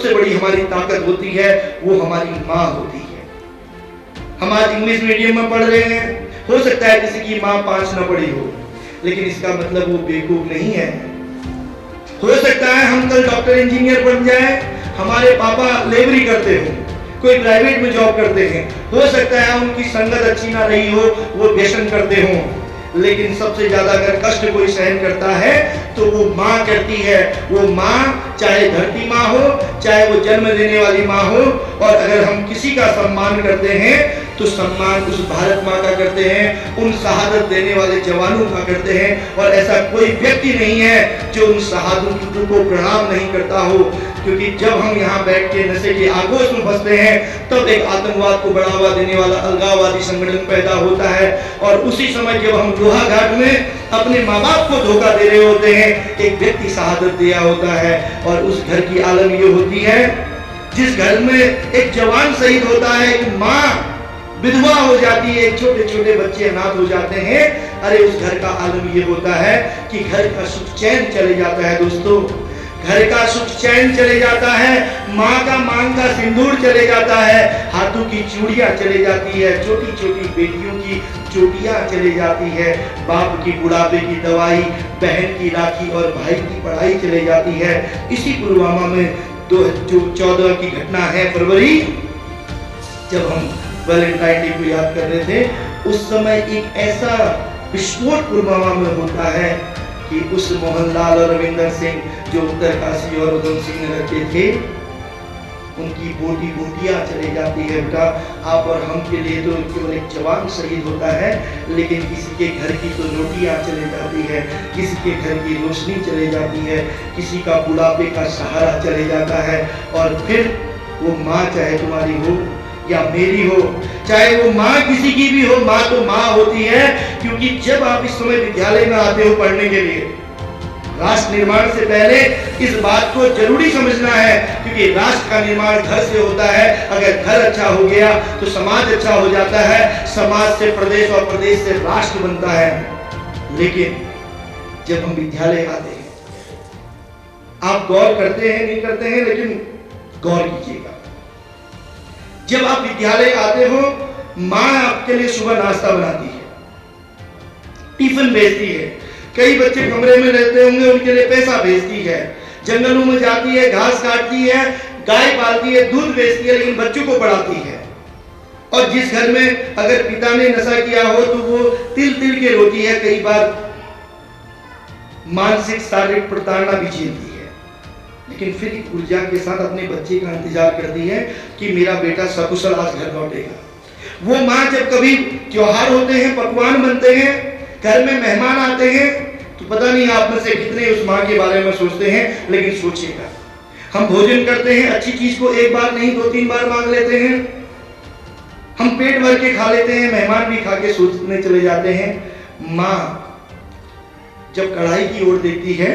सबसे बड़ी हमारी ताकत होती है वो हमारी माँ होती है। हम आज इंग्लिश मीडियम में पढ़ रहे हैं, हो सकता है किसी की माँ 5 न पढ़ी हो, लेकिन इसका मतलब वो बेवकूफ नहीं है। हो सकता है हम कल डॉक्टर इंजीनियर बन जाए, हमारे पापा लेबरी करते हो, कोई प्राइवेट में जॉब करते हैं, हो सकता है उनकी संगत अच्छी ना रही हो, वो व्यसन करते हो, लेकिन सबसे ज्यादा अगर कष्ट कोई सहन करता है तो वो माँ करती है। वो माँ चाहे धरती माँ हो, चाहे वो जन्म देने वाली माँ हो, और अगर हम किसी का सम्मान करते हैं तो सम्मान उस भारत माँ का करते हैं, उन शहादत देने वाले जवानों का करते हैं। और ऐसा कोई व्यक्ति नहीं है जो उन शहादतों को प्रणाम नहीं करता हो, क्योंकि जब हम यहाँ बैठ के नशे के आगोश में फंसते हैं तब एक आतंकवाद को बढ़ावा देने वाला अलगाववादी संगठन पैदा होता है, और उसी समय जब हम लोहा घाट में अपने माँ बाप को धोखा दे रहे होते हैं, एक व्यक्ति शहादत दिया होता है, और उस घर की आलम ये होती है जिस घर में एक जवान शहीद होता है, एक माँ विधवा हो जाती है, छोटे छोटे बच्चे अनाथ हो जाते हैं, अरे उस घर का आलम ये होता है कि घर का सुख चैन चले जाता है। दोस्तों, घर का सुख चैन चले जाता है, माँ का मांग का सिंदूर चले जाता है, हाथों की चूड़ियां चले जाती है, छोटी छोटी बेटियों की चोटियां चले जाती है, बाप की बुढ़ापे की दवाई, बहन की राखी और भाई की पढ़ाई चले जाती है। इसी पुलवामा में 2014 की घटना है, फरवरी, जब हम वैलेंटाइन डे को याद कर रहे थे, उस समय एक ऐसा विस्फोट पुलवामा में होता है कि उस मोहनलाल और रविंदर सिंह जो उत्तरकाशी और उधम सिंह में रहते थे, उनकी बोटियां चले जाती है। बेटा, आप और हम के लिए तो केवल एक जवान शहीद होता है, लेकिन किसी के घर की तो रोटियां चले जाती है, किसी के घर की रोशनी चले जाती है, किसी का बुढ़ापे का सहारा चले जाता है। और फिर वो माँ चाहे तुम्हारी हो या मेरी हो, चाहे वो माँ किसी की भी हो, माँ तो माँ होती है। क्योंकि जब आप इस समय विद्यालय में आते हो पढ़ने के लिए, राष्ट्र निर्माण से पहले इस बात को जरूरी समझना है, क्योंकि राष्ट्र का निर्माण घर से होता है। अगर घर अच्छा हो गया तो समाज अच्छा हो जाता है, समाज से प्रदेश और प्रदेश से राष्ट्र बनता है। लेकिन जब हम विद्यालय आते हैं, आप गौर करते हैं नहीं करते हैं, लेकिन गौर कीजिएगा, जब आप विद्यालय आते हो, माँ आपके लिए सुबह नाश्ता बनाती है, टिफिन भेजती है, कई बच्चे कमरे में रहते होंगे उनके लिए पैसा भेजती है, जंगलों में जाती है, घास काटती है, गाय पालती है, दूध बेचती है, लेकिन बच्चों को पढ़ाती है। और जिस घर में अगर पिता ने नशा किया हो तो वो तिल तिल के रोती है, कई बार मानसिक शारीरिक प्रताड़ना भी झेलती है, लेकिन फिर एक ऊर्जा के साथ अपने बच्चे का इंतजार करती है कि मेरा बेटा सकुशल आज घर लौटेगा। वो माँ जब कभी त्योहार होते हैं, पकवान बनते हैं, घर में मेहमान आते हैं, तो पता नहीं आप में से कितने उस माँ के बारे में सोचते हैं, लेकिन सोचिएगा, हम भोजन करते हैं, अच्छी चीज को एक बार नहीं 2-3 बार मांग लेते हैं, हम पेट भर के खा लेते हैं, मेहमान भी खा के सोचने चले जाते हैं। माँ जब कढ़ाई की ओर देखती है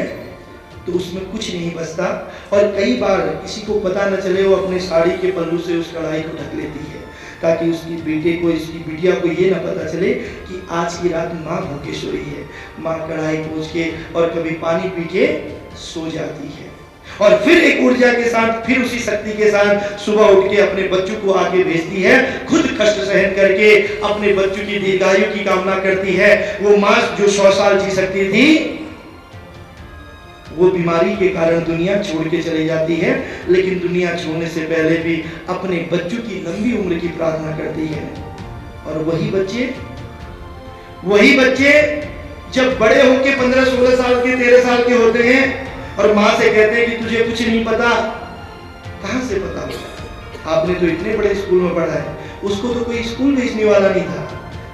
तो उसमें कुछ नहीं बचता, और कई बार किसी को पता न चले वो अपने साड़ी के पल्लू से उस कढ़ाई को ढक लेती है, ताकि उसकी बेटे को, इसकी बिटिया को ये ना पता चले कि आज की रात माँ भूखे सोई है। माँ कढ़ाई पोंछ के और कभी पानी पी के सो जाती है, और फिर एक ऊर्जा के साथ, फिर उसी शक्ति के साथ सुबह उठ के अपने बच्चों को आगे भेजती है, खुद कष्ट सहन करके अपने बच्चों की दीर्घायु की कामना करती है। वो माँ जो 100 साल जी सकती थी, वो बीमारी के कारण दुनिया छोड़ के चली जाती है, लेकिन दुनिया छोड़ने से पहले भी अपने बच्चों की लंबी उम्र की प्रार्थना करती है। और वही बच्चे जब बड़े होके 15-16 साल के, 13 साल के होते हैं और माँ से कहते हैं कि तुझे कुछ नहीं पता। कहां से पता होगा, आपने तो इतने बड़े स्कूल में पढ़ा है, उसको तो कोई स्कूल भेजने वाला नहीं था,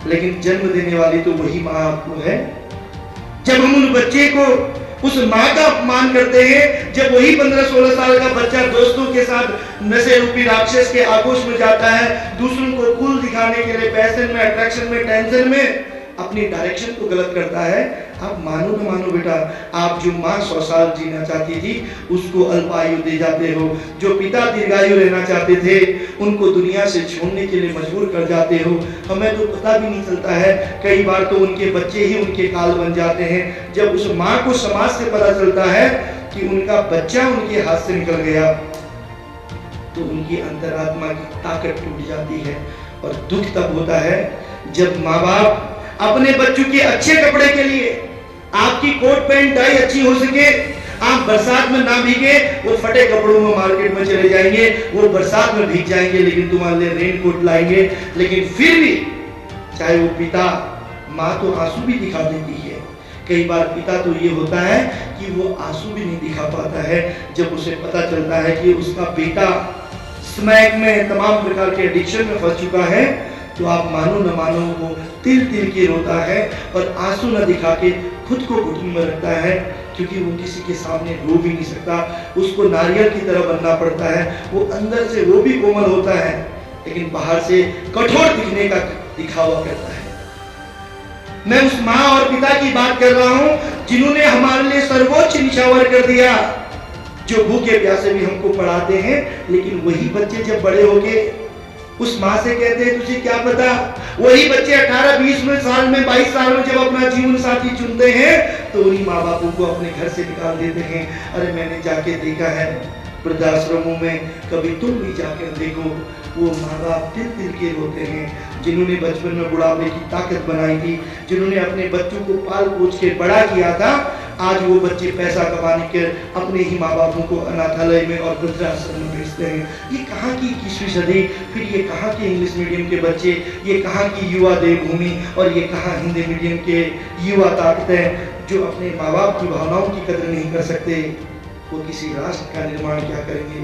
लेकिन जन्म देने वाली तो वही माँ आपको है। जब हम उन बच्चे को, उस माँ का अपमान करते हैं, जब वही 15-16 साल का बच्चा दोस्तों के साथ नशे रूपी राक्षस के आगोश में जाता है, दूसरों को कुल दिखाने के लिए पैशन में, अट्रैक्शन में, टेंशन में अपनी डायरेक्शन को गलत करता है, आप मानो न मानो बेटा, आप जो माँ 100 साल जीना चाहती थी उसको अल्पायु दे जाते हो, जो पिता दीर्घायु रहना चाहते थे उनको दुनिया से छोड़ने के लिए मजबूर कर जाते हो। हमें तो पता भी नहीं चलता है, कई बार तो उनके बच्चे ही उनके काल बन जाते हैं। जब उस माँ को समाज से पता चलता है कि उनका बच्चा उनके हाथ से निकल गया, तो उनकी अंतरात्मा की ताकत टूट जाती है। और दुख तब होता है जब माँ बाप अपने बच्चों के अच्छे कपड़े के लिए, आपकी कोट पैंट टाई अच्छी हो सके, आप बरसात में ना भीगे, वो फटे कपड़ों में मार्केट में चले जाएंगे, वो बरसात में भीग जाएंगे, लेकिन तुम्हारे लिए रेन कोट लाएंगे। लेकिन फिर भी चाहे वो पिता, माँ तो आंसू भी दिखा देती है। कई बार पिता तो ये होता है कि वो आंसू भी नहीं दिखा पाता है जब उसे पता चलता है कि उसका बेटा स्मैक में, तमाम प्रकार के एडिक्शन में फंस चुका है। तो आप मानो न मानो वो तिल तिल के रोता है और आंसू न दिखा के खुद को घुटन में रखता है, क्योंकि वो किसी के सामने रो भी नहीं सकता। उसको नारियल की तरह बनना पड़ता है। वो अंदर से वो भी कोमल होता है, लेकिन बाहर से कठोर दिखने का दिखावा करता है। मैं उस माँ और पिता की बात कर रहा हूँ जिन्होंने हमारे लिए सर्वोच्च निछावर कर दिया, जो भूखे प्यासे भी हमको पढ़ाते हैं। लेकिन वही बच्चे जब बड़े हो गए उस माँ से कहते हैं तुझे क्या पता। वही बच्चे 18-20 साल में 22 साल में जब अपना जीवन साथी चुनते हैं तो उन्हीं माँ बापों को अपने घर से निकाल देते हैं। अरे मैंने जाके देखा है वृद्धाश्रमों में, कभी तुम भी जाकर देखो, वो माँ बाप तिल तिल के रोते हैं जिन्होंने बचपन में बुढ़ापे की ताकत बनाई थी, जिन्होंने अपने बच्चों को पाल पोछ के बड़ा किया था। आज वो बच्चे पैसा कमाने के अपने ही माँ बापों को अनाथालय में और वृद्धाश्रम में भेजते हैं। ये कहाँ की 21वीं सदी, फिर ये कहाँ के इंग्लिश मीडियम के बच्चे, ये कहाँ की युवा देवभूमि और ये कहाँ हिंदी मीडियम के युवा ताकतें जो अपने माँ बाप की भावनाओं की कदर नहीं कर सकते। वो किसी राष्ट्र का निर्माण क्या करेंगे।